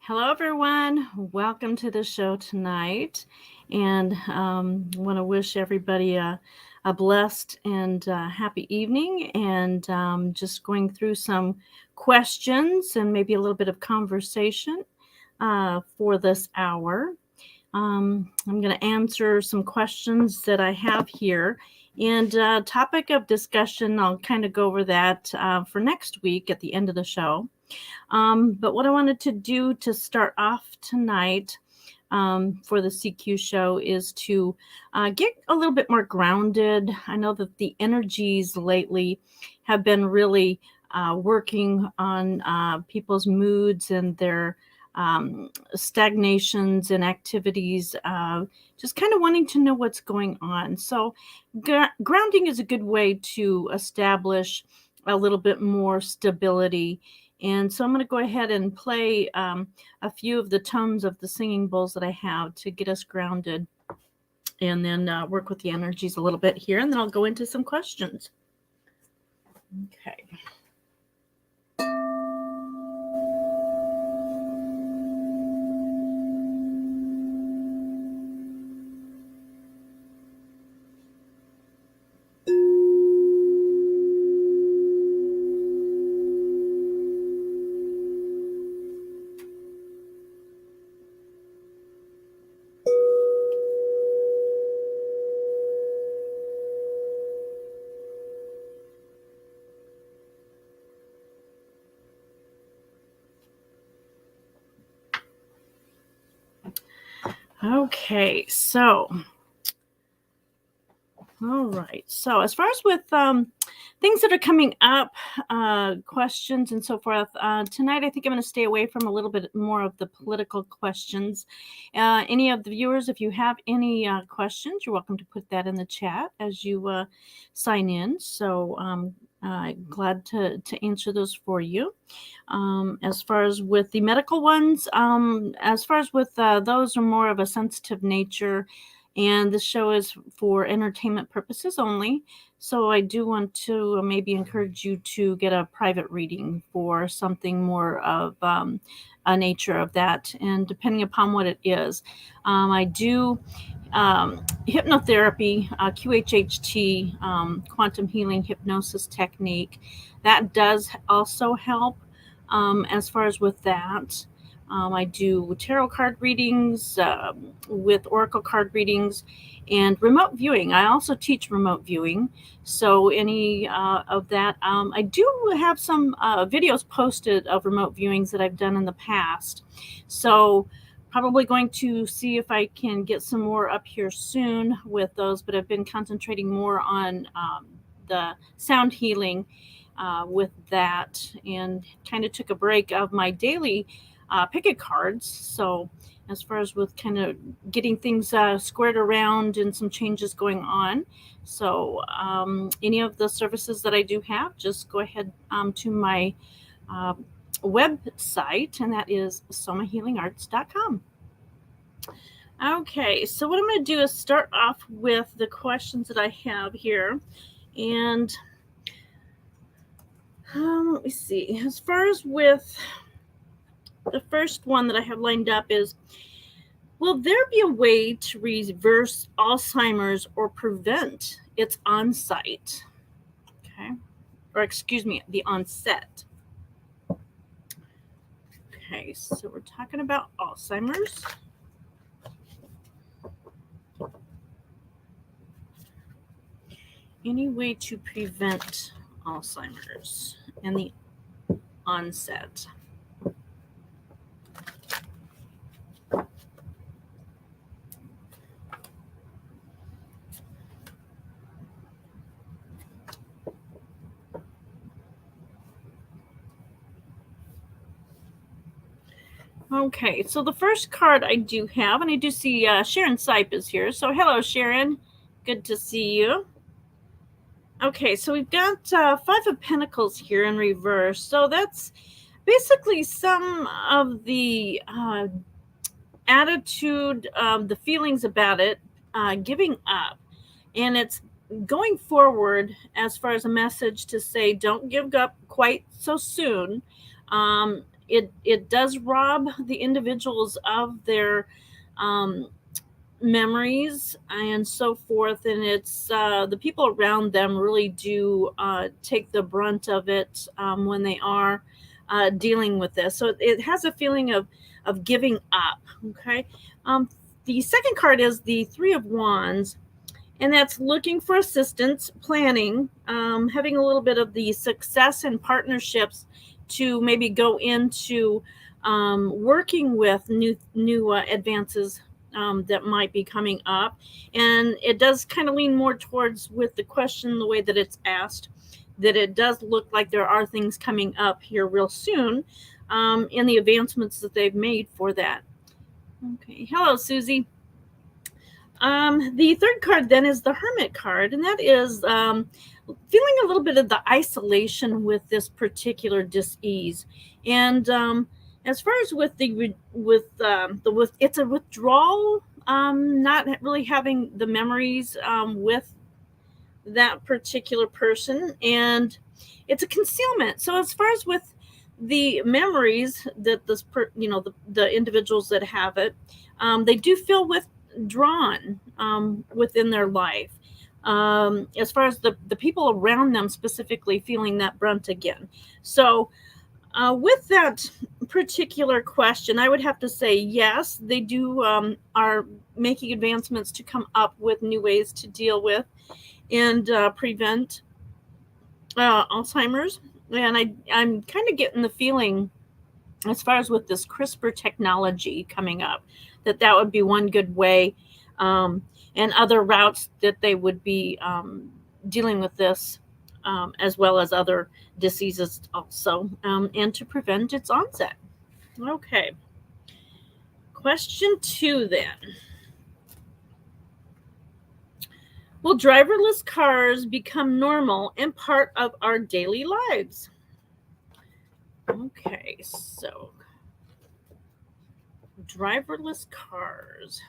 Hello, everyone. Welcome to the show tonight. And want to wish everybody a blessed and happy evening. And just going through some questions and maybe a little bit of conversation for this hour. I'm going to answer some questions that I have here. And topic of discussion, I'll kind of go over that for next week at the end of the show. But what I wanted to do to start off tonight for the CQ show is to get a little bit more grounded. I know that the energies lately have been really working on people's moods and their stagnations and activities, just kind of wanting to know what's going on. So, grounding is a good way to establish a little bit more stability. And so I'm going to go ahead and play a few of the tones of the singing bowls that I have to get us grounded, and then work with the energies a little bit here, and then I'll go into some questions. Okay. Okay, so all right. So as far as with things that are coming up, questions and so forth, tonight I think I'm going to stay away from a little bit more of the political questions. Any of the viewers, if you have any questions, you're welcome to put that in the chat as you sign in. So glad to answer those for you. As far as with the medical ones, as far as with those are more of a sensitive nature, and this show is for entertainment purposes only. So I do want to maybe encourage you to get a private reading for something more of a nature of that, and depending upon what it is. I do hypnotherapy, QHHT, quantum healing hypnosis technique. That does also help as far as with that. I do tarot card readings with oracle card readings and remote viewing. I also teach remote viewing. So any of that, I do have some videos posted of remote viewings that I've done in the past. So probably going to see if I can get some more up here soon with those, but I've been concentrating more on the sound healing with that, and kind of took a break of my daily picket cards. So as far as with kind of getting things squared around and some changes going on. So any of the services that I do have, just go ahead to my website, and that is somahealingarts.com. Okay, so what I'm going to do is start off with the questions that I have here. And let me see. As far as with the first one that I have lined up is, will there be a way to reverse Alzheimer's or prevent its onset? Okay. Or excuse me, the onset. Okay, so we're talking about Alzheimer's. Any way to prevent Alzheimer's and the onset? Okay, so the first card I do have, and I do see Sharon Sipe is here. So hello, Sharon. Good to see you. Okay, so we've got Five of Pentacles here in reverse. So that's basically some of the attitude, the feelings about it, giving up. And it's going forward as far as a message to say, don't give up quite so soon. it does rob the individuals of their memories and so forth, and it's the people around them really do take the brunt of it when they are dealing with this. So it has a feeling of giving up. Okay. The second card is the Three of Wands, and that's looking for assistance, planning, having a little bit of the success and partnerships to maybe go into working with new advances that might be coming up. And it does kind of lean more towards, with the question, the way that it's asked, that it does look like there are things coming up here real soon in the advancements that they've made for that. Okay. Hello, Susie. The third card then is the Hermit card, and that is feeling a little bit of the isolation with this particular dis-ease. And as far as with it's a withdrawal, not really having the memories with that particular person, and it's a concealment. So as far as with the memories that the individuals that have it, they do feel withdrawn within their life. As far as the people around them specifically feeling that brunt again. So with that particular question, I would have to say yes, they do are making advancements to come up with new ways to deal with and prevent Alzheimer's. And I'm kind of getting the feeling, as far as with this CRISPR technology coming up, that would be one good way, and other routes that they would be dealing with this, as well as other diseases also, and to prevent its onset. Okay. Question 2 then. Will driverless cars become normal and part of our daily lives? Okay, so driverless cars.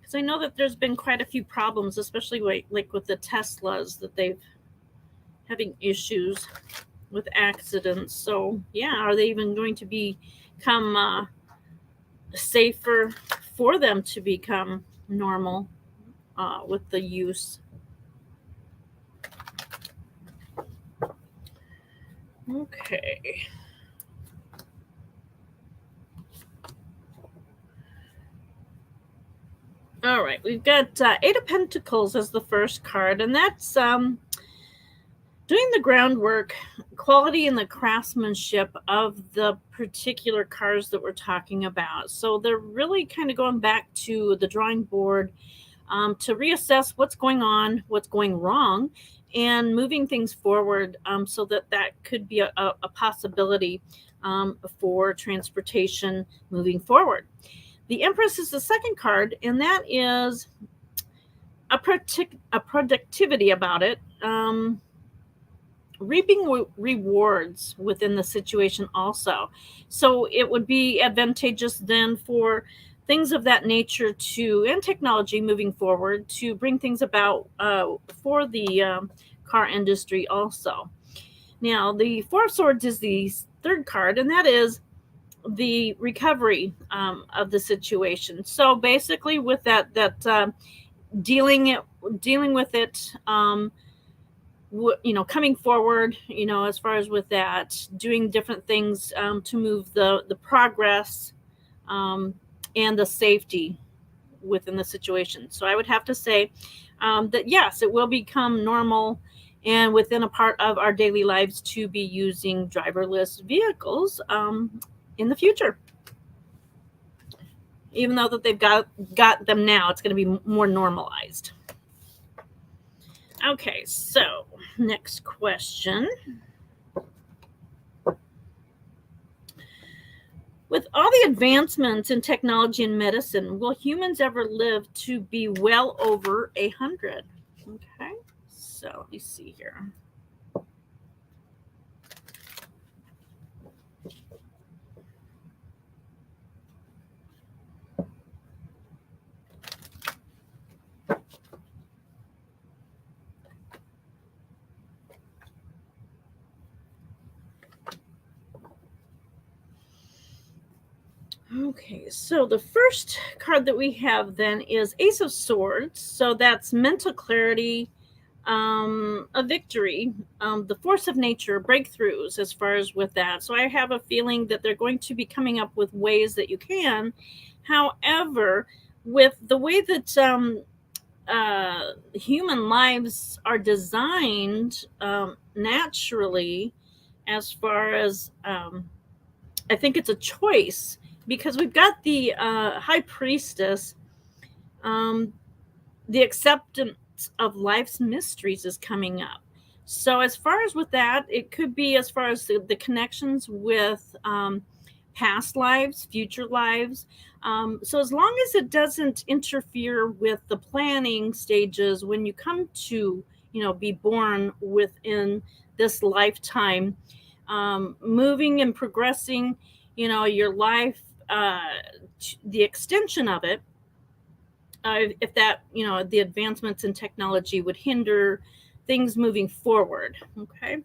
Because I know that there's been quite a few problems, especially like with the Teslas, that they've having issues with accidents. So yeah, are they even going to become safer for them to become normal with the use? Okay. All right, we've got Eight of Pentacles as the first card, and that's doing the groundwork, quality, and the craftsmanship of the particular cars that we're talking about. So they're really kind of going back to the drawing board to reassess what's going on, what's going wrong, and moving things forward, so that could be a possibility for transportation moving forward. The Empress is the second card, and that is a productivity about it, reaping rewards within the situation also. So it would be advantageous then for things of that nature and technology moving forward to bring things about for the car industry also. Now, the Four of Swords is the third card, and that is the recovery of the situation. So basically, with that dealing with it, coming forward, as far as with that, doing different things to move the progress and the safety within the situation. So I would have to say that yes, it will become normal and within a part of our daily lives to be using driverless vehicles in the future. Even though that they've got them now, it's going to be more normalized. Okay, so next question. With all the advancements in technology and medicine, will humans ever live to be well over 100? Okay, so let me see here. Okay, so the first card that we have then is Ace of Swords. So that's mental clarity, a victory, the force of nature, breakthroughs as far as with that. So I have a feeling that they're going to be coming up with ways that you can. However, with the way that human lives are designed naturally, as far as I think it's a choice, because we've got the high priestess, um, the acceptance of life's mysteries is coming up. So as far as with that, it could be as far as the connections with past lives, future lives. So as long as it doesn't interfere with the planning stages when you come to, be born within this lifetime, moving and progressing, your life, the extension of it, if that, the advancements in technology would hinder things moving forward. Okay.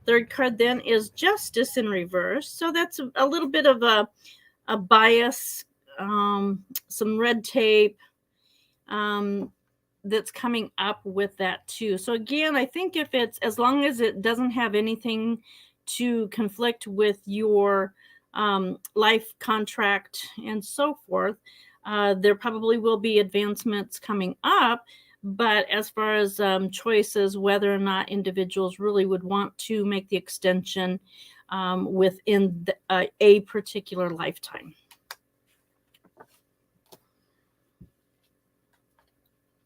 Third card then is Justice in reverse. So that's a little bit of a bias, some red tape, that's coming up with that too. So again, I think if it's, as long as it doesn't have anything to conflict with your life contract and so forth, there probably will be advancements coming up. But as far as choices, whether or not individuals really would want to make the extension within a particular lifetime.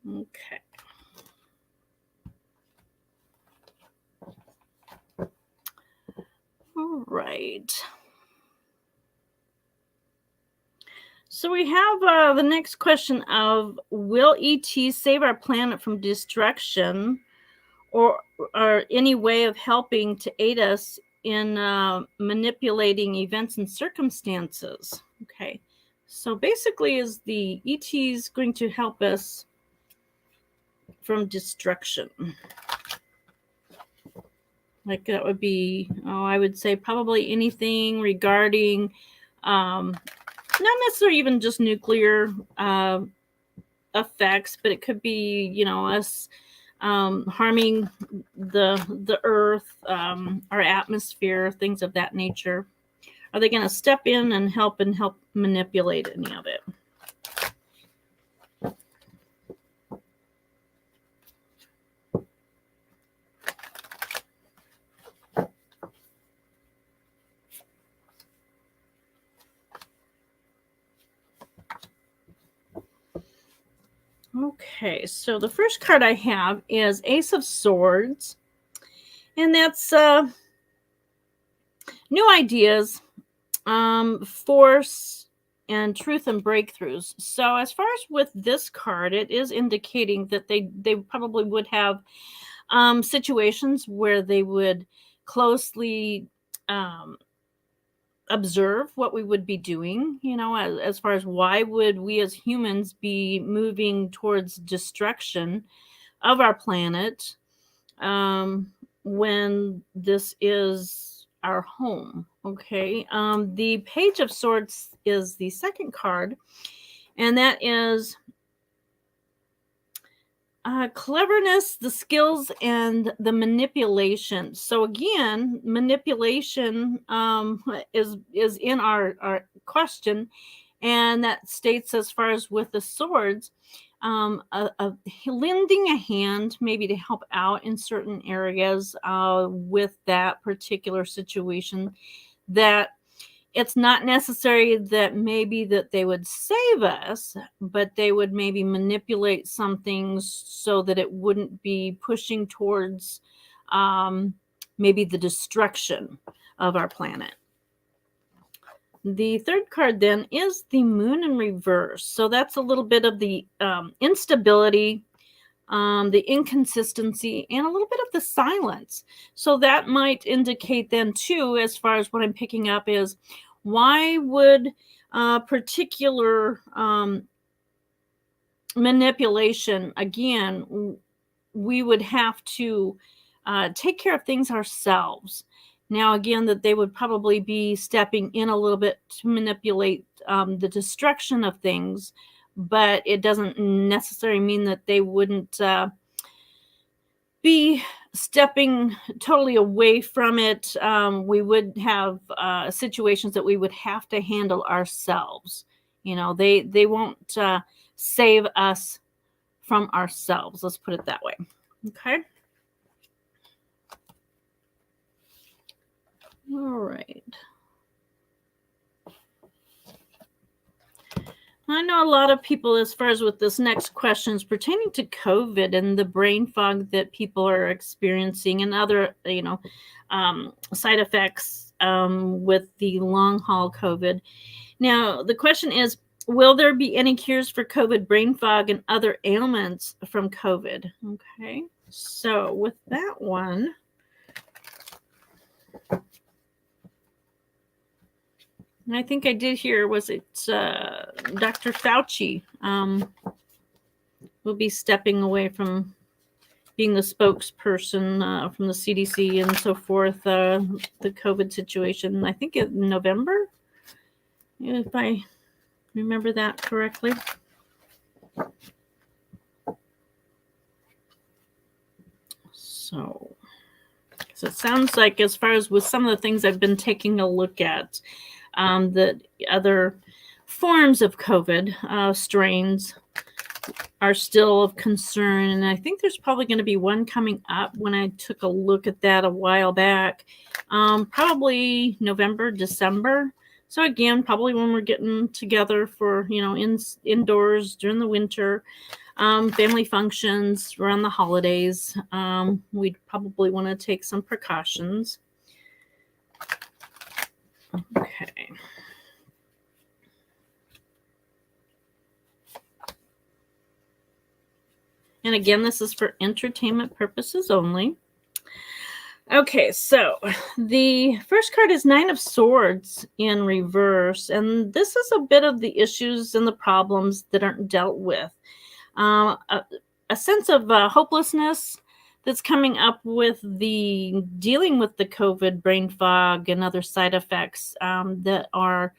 Okay. All right. So we have the next question of, will ET save our planet from destruction, or any way of helping to aid us in manipulating events and circumstances? Okay. So basically, is the ETs going to help us from destruction? Like that would be, I would say probably anything regarding not necessarily even just nuclear effects, but it could be, us harming the earth, our atmosphere, things of that nature. Are they going to step in and help manipulate any of it? Okay, so the first card I have is Ace of Swords, and that's new ideas, force, and truth and breakthroughs. So as far as with this card, it is indicating that they probably would have situations where they would closely observe what we would be doing, as far as why would we as humans be moving towards destruction of our planet when this is our home. Okay. The Page of Swords is the second card, and that is cleverness, the skills, and the manipulation. So again, manipulation is in our question, and that states, as far as with the swords, lending a hand maybe to help out in certain areas with that particular situation, that it's not necessary that maybe that they would save us, but they would maybe manipulate some things so that it wouldn't be pushing towards maybe the destruction of our planet. The third card then is the Moon in reverse. So that's a little bit of the instability, the inconsistency, and a little bit of the silence. So that might indicate then too, as far as what I'm picking up, is why would particular manipulation, again, we would have to take care of things ourselves. Now, again, that they would probably be stepping in a little bit to manipulate the destruction of things, but it doesn't necessarily mean that they wouldn't be stepping totally away from it. We would have situations that we would have to handle ourselves. They won't save us from ourselves. Let's put it that way. Okay. All right. I know a lot of people, as far as with this next questions pertaining to COVID and the brain fog that people are experiencing and other, side effects with the long haul COVID. Now, the question is, will there be any cures for COVID, brain fog, and other ailments from COVID? Okay, so with that one, I think I did hear, was it Dr. Fauci will be stepping away from being the spokesperson from the CDC and so forth, the COVID situation, I think in November, if I remember that correctly. So it sounds like, as far as with some of the things I've been taking a look at, the other forms of COVID strains are still of concern. And I think there's probably going to be one coming up when I took a look at that a while back, probably November, December. So again, probably when we're getting together for, indoors during the winter, family functions around the holidays, we'd probably want to take some precautions. Okay. And again, this is for entertainment purposes only. Okay, so the first card is Nine of Swords in reverse. And this is a bit of the issues and the problems that aren't dealt with. A sense of hopelessness that's coming up with the dealing with the COVID, brain fog, and other side effects that are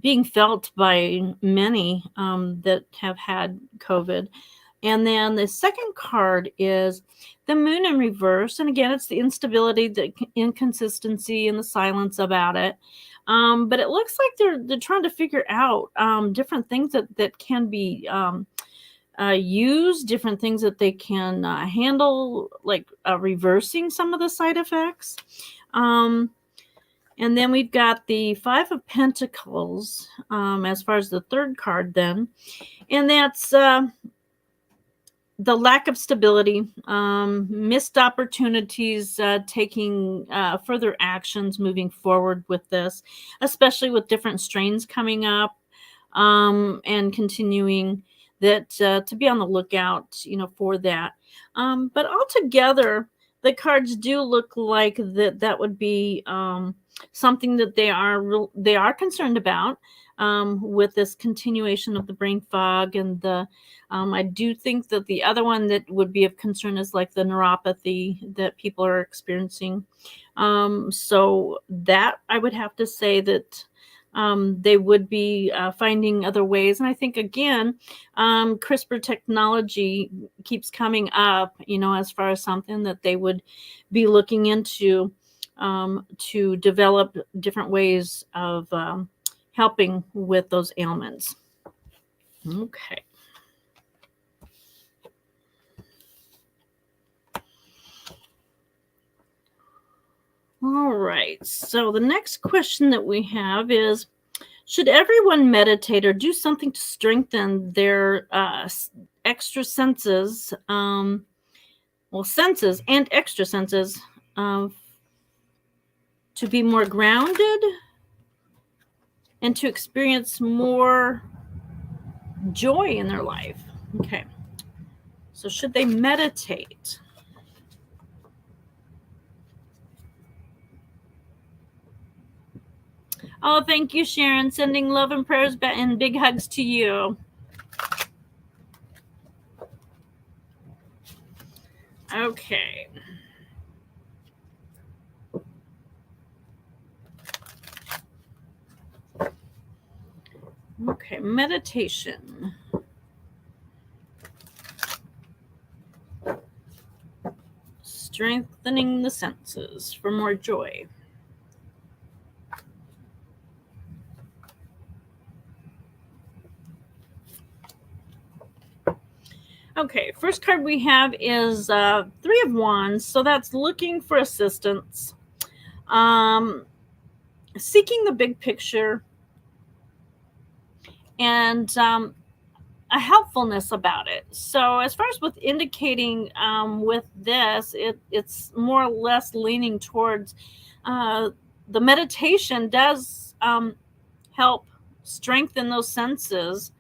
being felt by many that have had COVID. And then the second card is the Moon in reverse. And again, it's the instability, the inconsistency, and the silence about it. But it looks like they're trying to figure out different things that can be used, different things that they can handle, like reversing some of the side effects. And then we've got the Five of Pentacles as far as the third card then. And that's the lack of stability, missed opportunities, taking further actions moving forward with this, especially with different strains coming up and continuing that to be on the lookout, for that. But altogether, the cards do look like that would be something that they are concerned about with this continuation of the brain fog. And the I do think that the other one that would be of concern is like the neuropathy that people are experiencing. So that I would have to say that they would be finding other ways. And I think, again, CRISPR technology keeps coming up, as far as something that they would be looking into to develop different ways of helping with those ailments. Okay. All right. So the next question that we have is, should everyone meditate or do something to strengthen their extra senses, senses and extra senses, to be more grounded and to experience more joy in their life? Okay. So should they meditate? Oh, thank you, Sharon. Sending love and prayers and big hugs to you. Okay. Okay, meditation. Strengthening the senses for more joy. Okay, first card we have is Three of Wands. So that's looking for assistance, seeking the big picture, and a helpfulness about it. So as far as with indicating with this, it's more or less leaning towards the meditation does help strengthen those senses,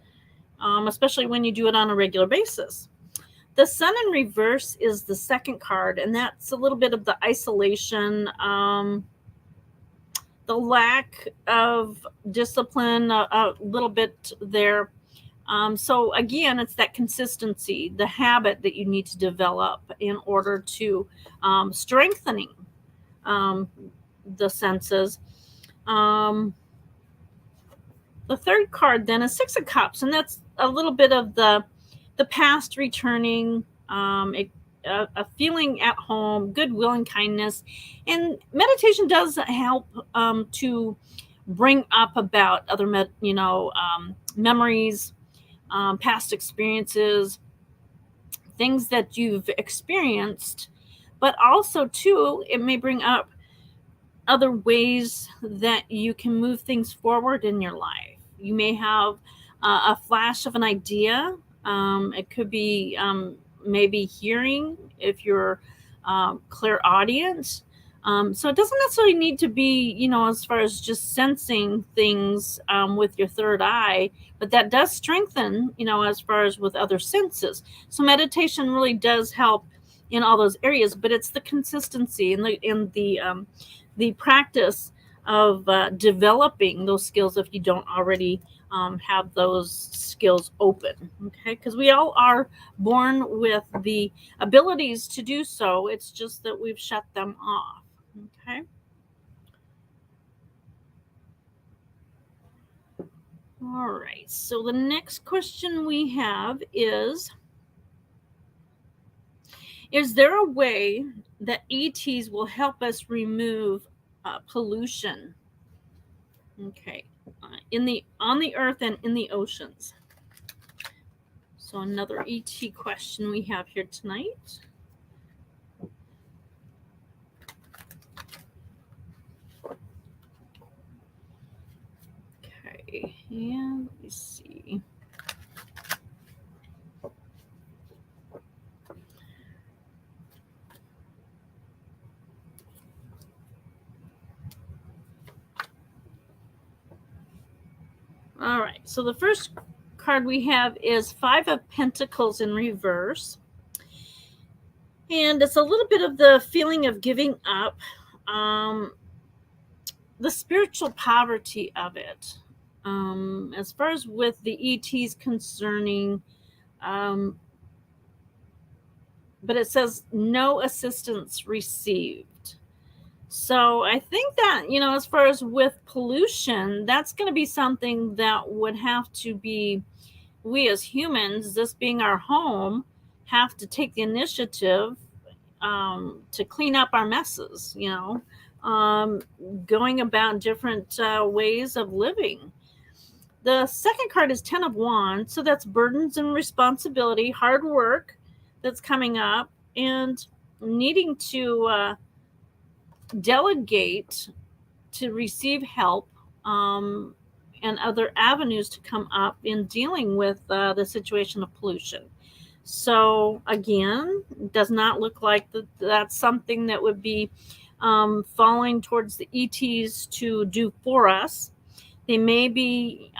especially when you do it on a regular basis. The Sun in reverse is the second card, and that's a little bit of the isolation, the lack of discipline, a little bit there. So again, it's that consistency, the habit that you need to develop in order to strengthening the senses. The third card then is Six of Cups, and that's a little bit of the past returning, a feeling at home, goodwill and kindness. And meditation does help to bring up about other memories, past experiences, things that you've experienced, but also too it may bring up other ways that you can move things forward in your life. You may have a flash of an idea. It could be maybe hearing if you're clairaudient. So it doesn't necessarily need to be, as far as just sensing things with your third eye, but that does strengthen, as far as with other senses. So meditation really does help in all those areas, but it's the consistency and the practice of developing those skills if you don't already have those skills open. Okay, because we all are born with the abilities to do so. It's just that we've shut them off. Okay. All right. So the next question we have is there a way that ETs will help us remove pollution? Okay. On the earth and in the oceans. So another ET question we have here tonight. Okay, and let me see. All right, so the first card we have is Five of Pentacles in reverse. And it's a little bit of the feeling of giving up, the spiritual poverty of it. As far as with the ETs concerning, but it says no assistance received. So I think that, as far as with pollution, that's going to be something that would have to be, we as humans, this being our home, have to take the initiative to clean up our messes, going about different ways of living. The second card is Ten of Wands. So that's burdens and responsibility, hard work that's coming up, and needing to delegate to receive help and other avenues to come up in dealing with the situation of pollution. So again, it does not look like that's something that would be falling towards the ETs to do for us. They may be,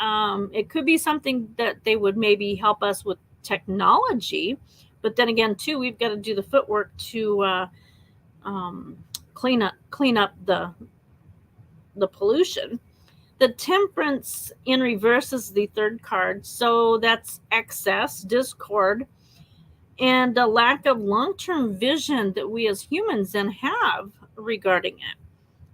it could be something that they would maybe help us with technology, but then again, too, we've got to do the footwork to clean up the pollution. The Temperance in reverse is the third card. So that's excess, discord, and a lack of long-term vision that we as humans then have regarding it.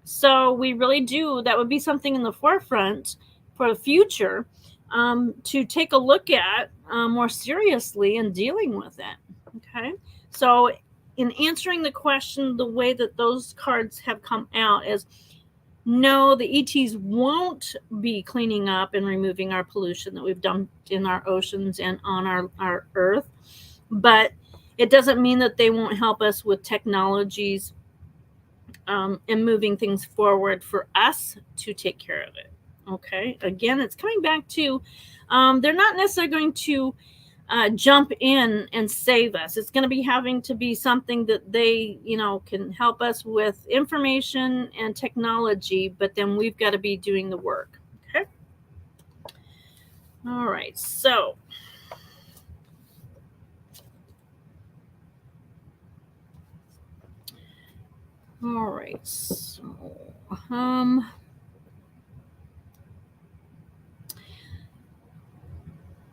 So we really do, that would be something in the forefront for the future, to take a look at more seriously in dealing with it. Okay, so in answering the question, the way that those cards have come out is no, the ETs won't be cleaning up and removing our pollution that we've dumped in our oceans and on our Earth, but it doesn't mean that they won't help us with technologies and moving things forward for us to take care of it. Okay, again, it's coming back to they're not necessarily going to jump in and save us. It's going to be having to be something that they, can help us with information and technology, but then we've got to be doing the work. Okay. All right. So, all right. So,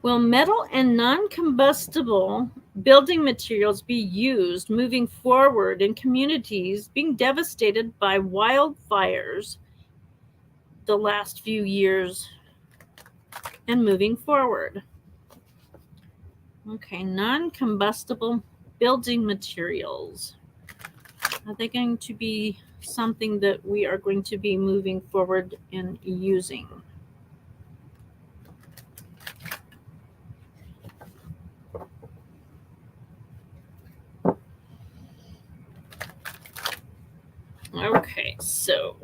will metal and non-combustible building materials be used moving forward in communities being devastated by wildfires the last few years and moving forward? Okay, non-combustible building materials. Are they going to be something that we are going to be moving forward in using? Okay, so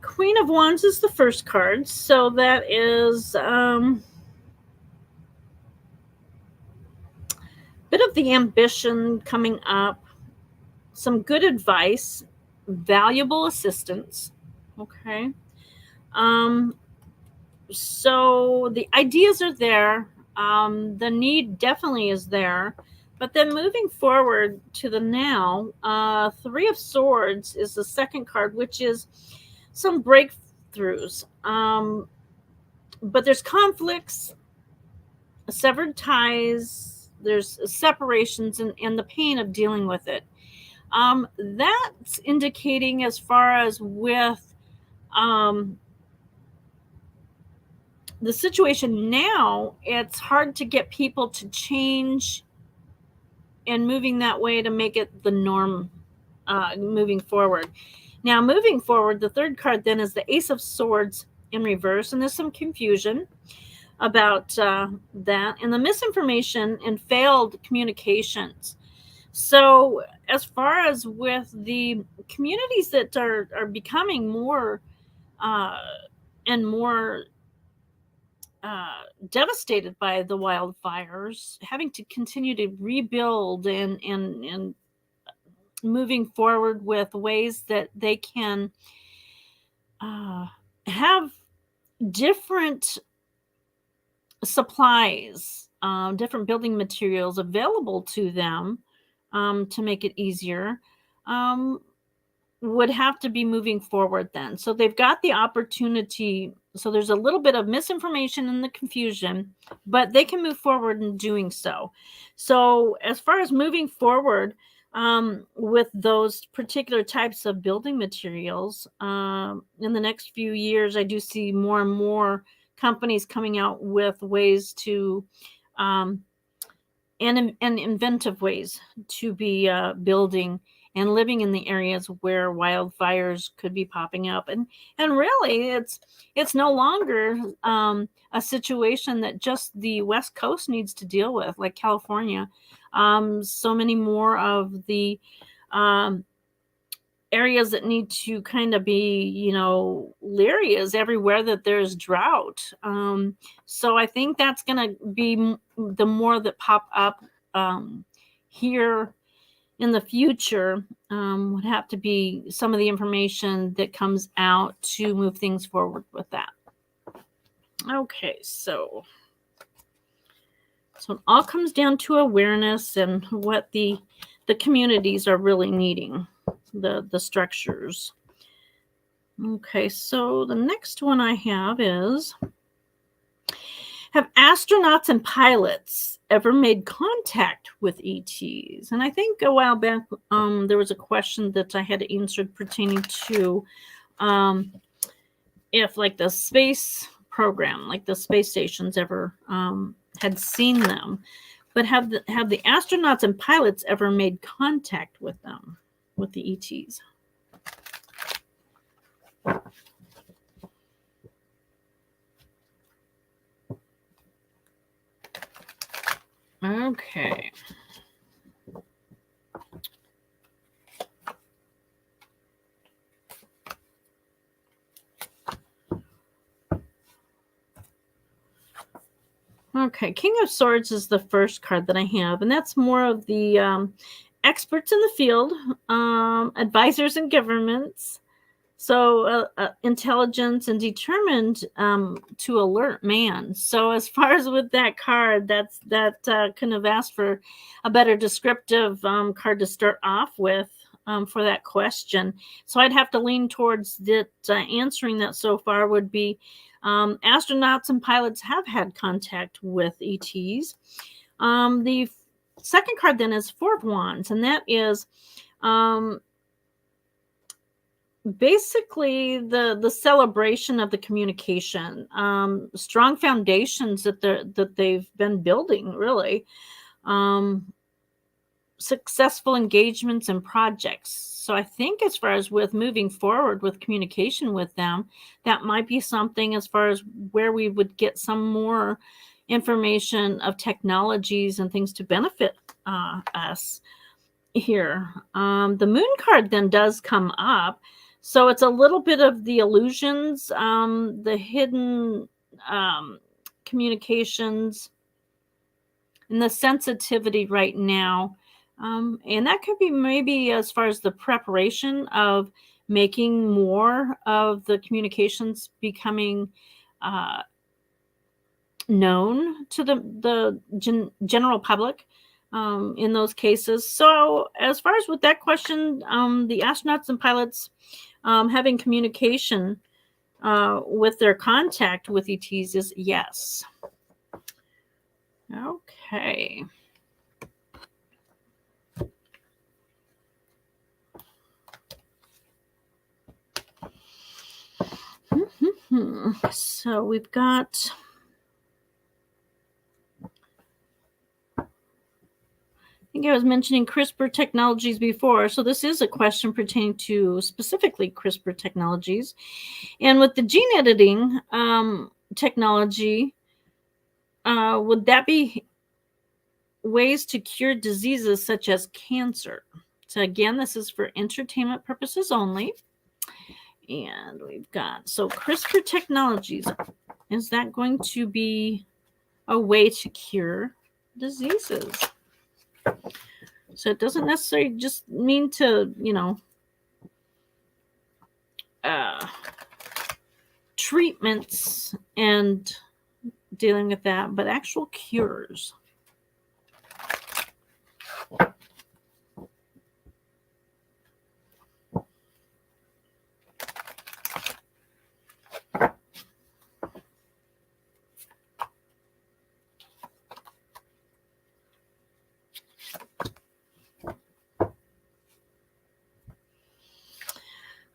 Queen of Wands is the first card, so that is bit of the ambition coming up, some good advice, valuable assistance. Okay. So the ideas are there. The need definitely is there. But then moving forward to the now, Three of Swords is the second card, which is some breakthroughs. But there's conflicts, severed ties, there's separations, and the pain of dealing with it. That's indicating, as far as with the situation now, it's hard to get people to change and moving that way to make it the norm moving forward. Now, moving forward, the third card then is the Ace of Swords in reverse, and there's some confusion about that, and the misinformation and failed communications. So, as far as with the communities that are becoming more and more devastated by the wildfires, having to continue to rebuild and moving forward with ways that they can have different supplies, different building materials available to them to make it easier, would have to be moving forward then. So they've got the opportunity. So there's a little bit of misinformation and the confusion, but they can move forward in doing so. So as far as moving forward with those particular types of building materials, in the next few years, I do see more and more companies coming out with ways to and inventive ways to be building and living in the areas where wildfires could be popping up. And really, it's no longer a situation that just the West Coast needs to deal with, like California. So many more of the areas that need to kind of be, leery is everywhere that there's drought. So I think that's going to be the more that pop up here in the future, would have to be some of the information that comes out to move things forward with that. Okay, so it all comes down to awareness and what the communities are really needing, the structures. Okay, so the next one I have is, have astronauts and pilots ever made contact with ETs. And I think a while back there was a question that I had answered pertaining to if like the space program, like the space stations ever had seen them. But have the astronauts and pilots ever made contact with them, with the ETs? Okay. Okay, King of Swords is the first card that I have, and that's more of the experts in the field, advisors in governments, so intelligence and determined to alert man. So as far as with that card, that couldn't have asked for a better descriptive card to start off with for that question. So I'd have to lean towards that answering that so far would be astronauts and pilots have had contact with ETs. The second card then is Four of Wands, and that is basically the celebration of the communication, strong foundations that they've been building, really, successful engagements and projects. So I think as far as with moving forward with communication with them, that might be something as far as where we would get some more information of technologies and things to benefit us here. The Moon card then does come up. So it's a little bit of the illusions, the hidden communications, and the sensitivity right now. And that could be maybe as far as the preparation of making more of the communications becoming known to the general public in those cases. So as far as with that question, the astronauts and pilots having communication with their contact with ETs is yes. Okay. So we've got I think I was mentioning CRISPR technologies before. So this is a question pertaining to specifically CRISPR technologies. And with the gene editing technology, would that be ways to cure diseases such as cancer? So again, this is for entertainment purposes only. And we've got, so CRISPR technologies, is that going to be a way to cure diseases? So it doesn't necessarily just mean to, treatments and dealing with that, but actual cures.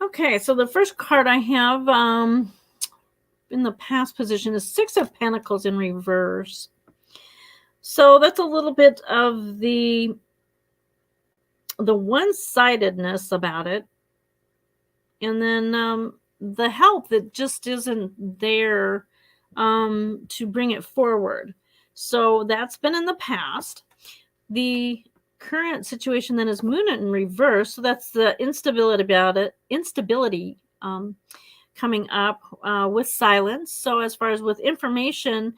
Okay, so the first card I have in the past position is Six of Pentacles in reverse. So that's a little bit of the one-sidedness about it. And then the help that just isn't there to bring it forward. So that's been in the past. The current situation then is Moon in reverse. So that's the instability about it. Instability coming up with silence. So as far as with information,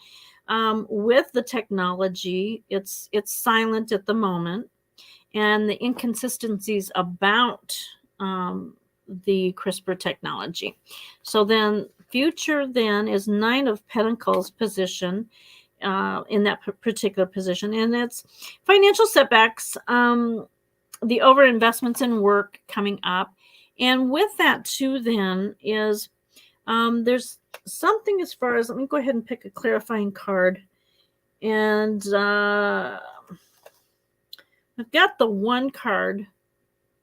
with the technology, it's silent at the moment. And the inconsistencies about the CRISPR technology. So then future then is Nine of Pentacles position in that particular position. And it's financial setbacks, the overinvestments in work coming up. And with that too then is there's something as far as, let me go ahead and pick a clarifying card And I've got the one card,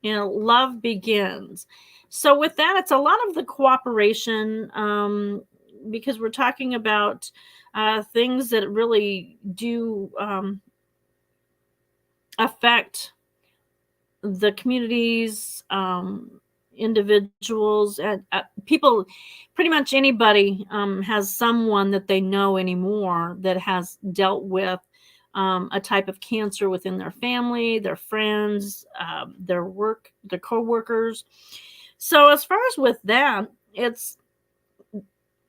and love begins. So with that, it's a lot of the cooperation, because we're talking about things that really do affect the communities, individuals, and people. Pretty much anybody has someone that they know anymore that has dealt with a type of cancer within their family, their friends, their co-workers. So as far as with that, it's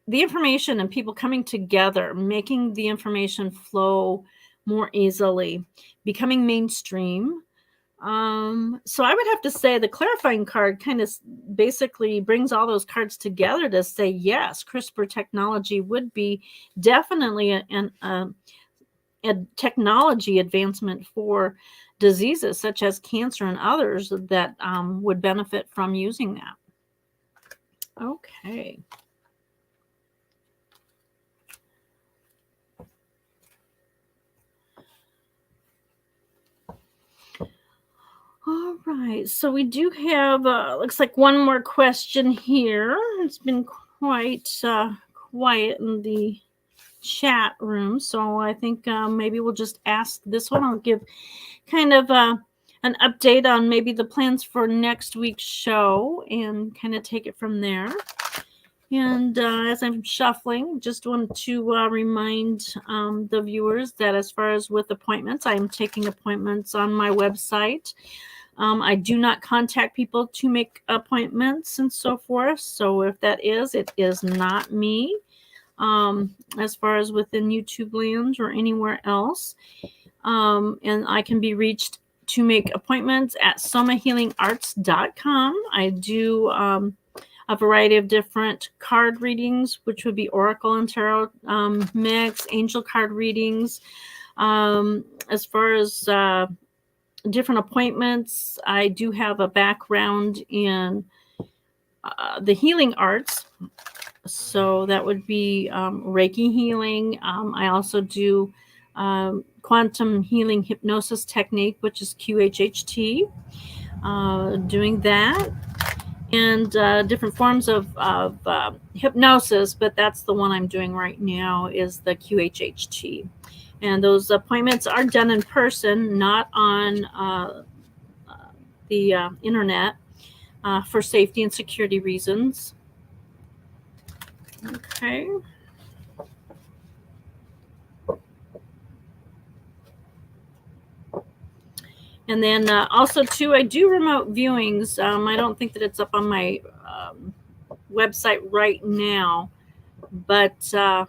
the information and people coming together, making the information flow more easily, becoming mainstream. So I would have to say the clarifying card kind of basically brings all those cards together to say, yes, CRISPR technology would be definitely a technology advancement for diseases such as cancer and others that would benefit from using that. Okay. All right, so we do have looks like one more question here. It's been quite quiet in the chat room, so I think maybe we'll just ask this one. I'll give kind of an update on maybe the plans for next week's show and kind of take it from there. And as I'm shuffling, just want to remind the viewers that as far as with appointments, I am taking appointments on my website. I do not contact people to make appointments and so forth. So if that is, it is not me. As far as within YouTube lands or anywhere else. And I can be reached to make appointments at somahealingarts.com. I do a variety of different card readings, which would be Oracle and Tarot mix, angel card readings. As far as different appointments, I do have a background in the healing arts. So that would be Reiki healing. I also do quantum healing hypnosis technique, which is QHHT, doing that. And different forms of hypnosis, but that's the one I'm doing right now is the QHHT. And those appointments are done in person, not on the internet for safety and security reasons. Okay. And then also, too, I do remote viewings. I don't think that it's up on my website right now, but I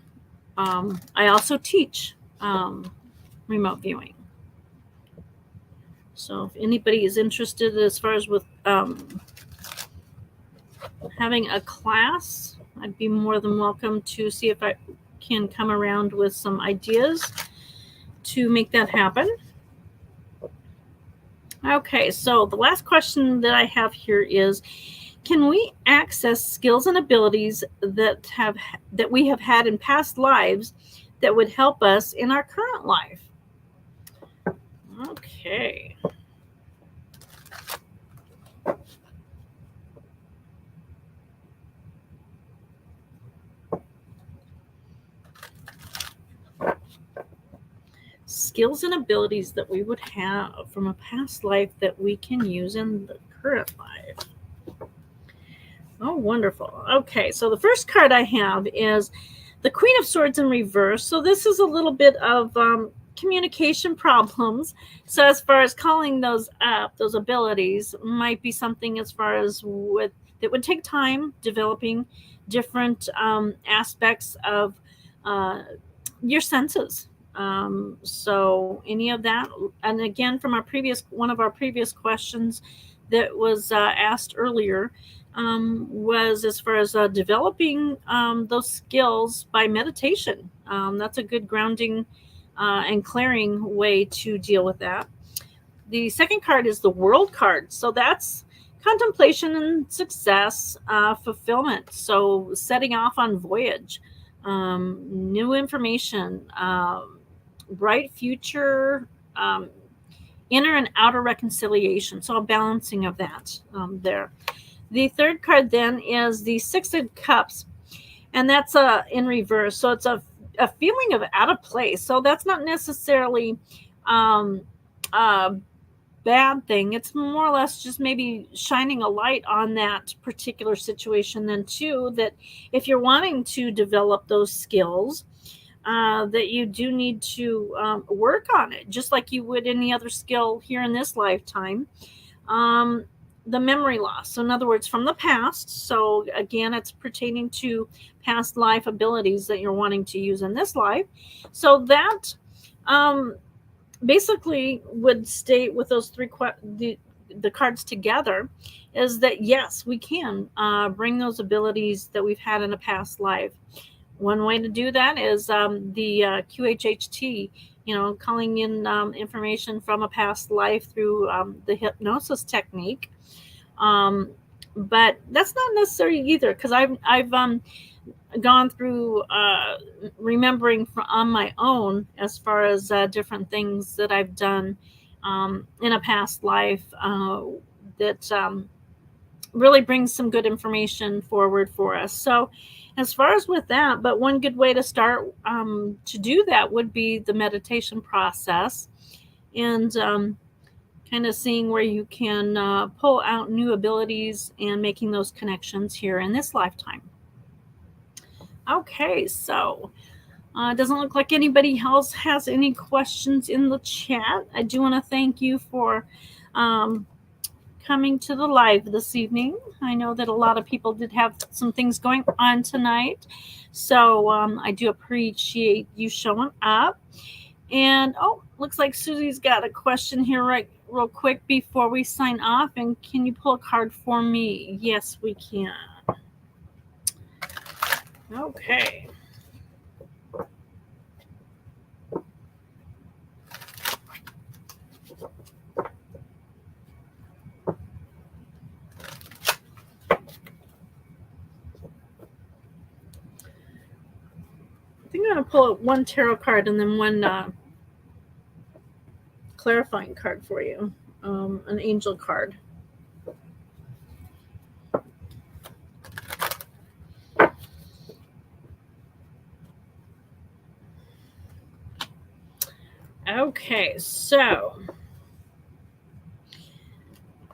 also teach remote viewing. So if anybody is interested as far as with having a class, I'd be more than welcome to see if I can come around with some ideas to make that happen. Okay, so the last question that I have here is, can we access skills and abilities that we have had in past lives that would help us in our current life? Okay. Skills and abilities that we would have from a past life that we can use in the current life. Oh, wonderful. Okay, so the first card I have is the Queen of Swords in reverse. So this is a little bit of communication problems. So as far as calling those up, those abilities might be something as far as that would take time developing different aspects of your senses. So any of that, and again, from one of our previous questions that was asked earlier, was as far as developing those skills by meditation. That's a good grounding and clearing way to deal with that. The second card is the World card. So that's contemplation and success, fulfillment. So setting off on voyage, new information, bright future, um, inner and outer reconciliation. So a balancing of that there. The third card then is the Six of Cups, and that's in reverse. So it's a feeling of out of place. So that's not necessarily um, a bad thing. It's more or less just maybe shining a light on that particular situation. Then too, that if you're wanting to develop those skills, that you do need to work on it, just like you would any other skill here in this lifetime. Um, the memory loss. So, in other words, from the past. So, again, it's pertaining to past life abilities that you're wanting to use in this life. So, that um, basically would state with those the cards together is that yes, we can bring those abilities that we've had in a past life. One way to do that is the QHHT, calling in information from a past life through the hypnosis technique. Um, but that's not necessary either, because I've gone through remembering on my own as far as different things that I've done in a past life that really brings some good information forward for us. So, as far as with that, but one good way to start to do that would be the meditation process, and kind of seeing where you can pull out new abilities and making those connections here in this lifetime. Okay, so it doesn't look like anybody else has any questions in the chat. I do want to thank you for coming to the live this evening. I know that a lot of people did have some things going on tonight, so I do appreciate you showing up. And looks like Susie's got a question here right real quick before we sign off. And can you pull a card for me? Yes, we can. Okay. I think I'm going to pull one tarot card and then one clarifying card for you, an angel card. Okay, so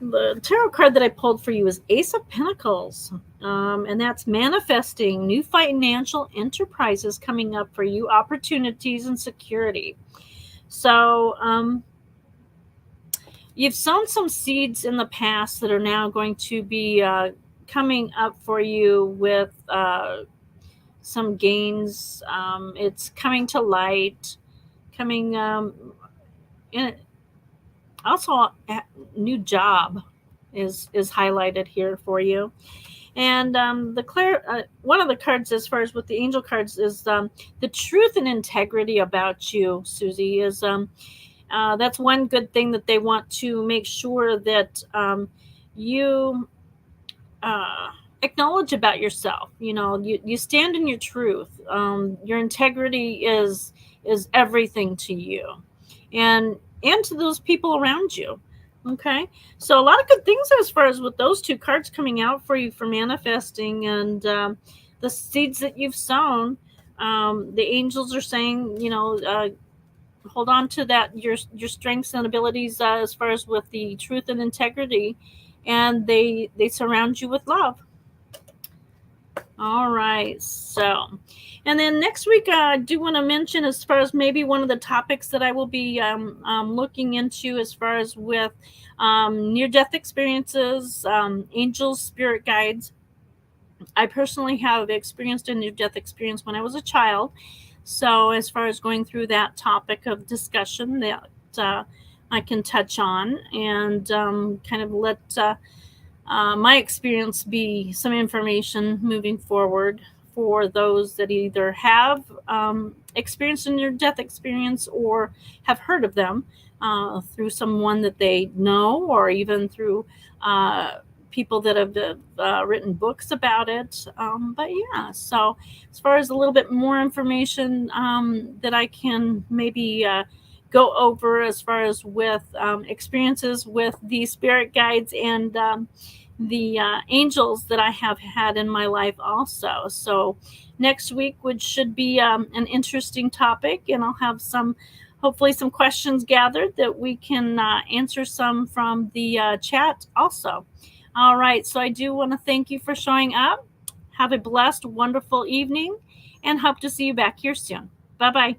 the tarot card that I pulled for you is Ace of Pentacles, and that's manifesting new financial enterprises coming up for you, opportunities and security. So you've sown some seeds in the past that are now going to be coming up for you with some gains. It's coming to light, coming in. Also, a new job is highlighted here for you. And one of the cards, as far as with the angel cards, is the truth and integrity about you, Susie. Is that's one good thing that they want to make sure that you acknowledge about yourself. You stand in your truth. Your integrity is everything to you, and to those people around you. Okay, so a lot of good things as far as with those two cards coming out for you for manifesting, and the seeds that you've sown. The angels are saying, hold on to that, your strengths and abilities as far as with the truth and integrity, and they surround you with love. All right, so, and then next week I do want to mention, as far as maybe one of the topics that I will be looking into, as far as with near-death experiences, angels, spirit guides. I personally have experienced a near-death experience when I was a child. So as far as going through that topic of discussion that I can touch on, and kind of let my experience be some information moving forward for those that either have experienced a near-death experience or have heard of them through someone that they know, or even through people that have written books about it. But yeah, so as far as a little bit more information that I can maybe go over as far as with experiences with the spirit guides and the angels that I have had in my life also. So next week, which should be an interesting topic, and I'll have hopefully some questions gathered that we can answer some from the chat also. All right, so I do want to thank you for showing up. Have a blessed, wonderful evening, and hope to see you back here soon. Bye-bye.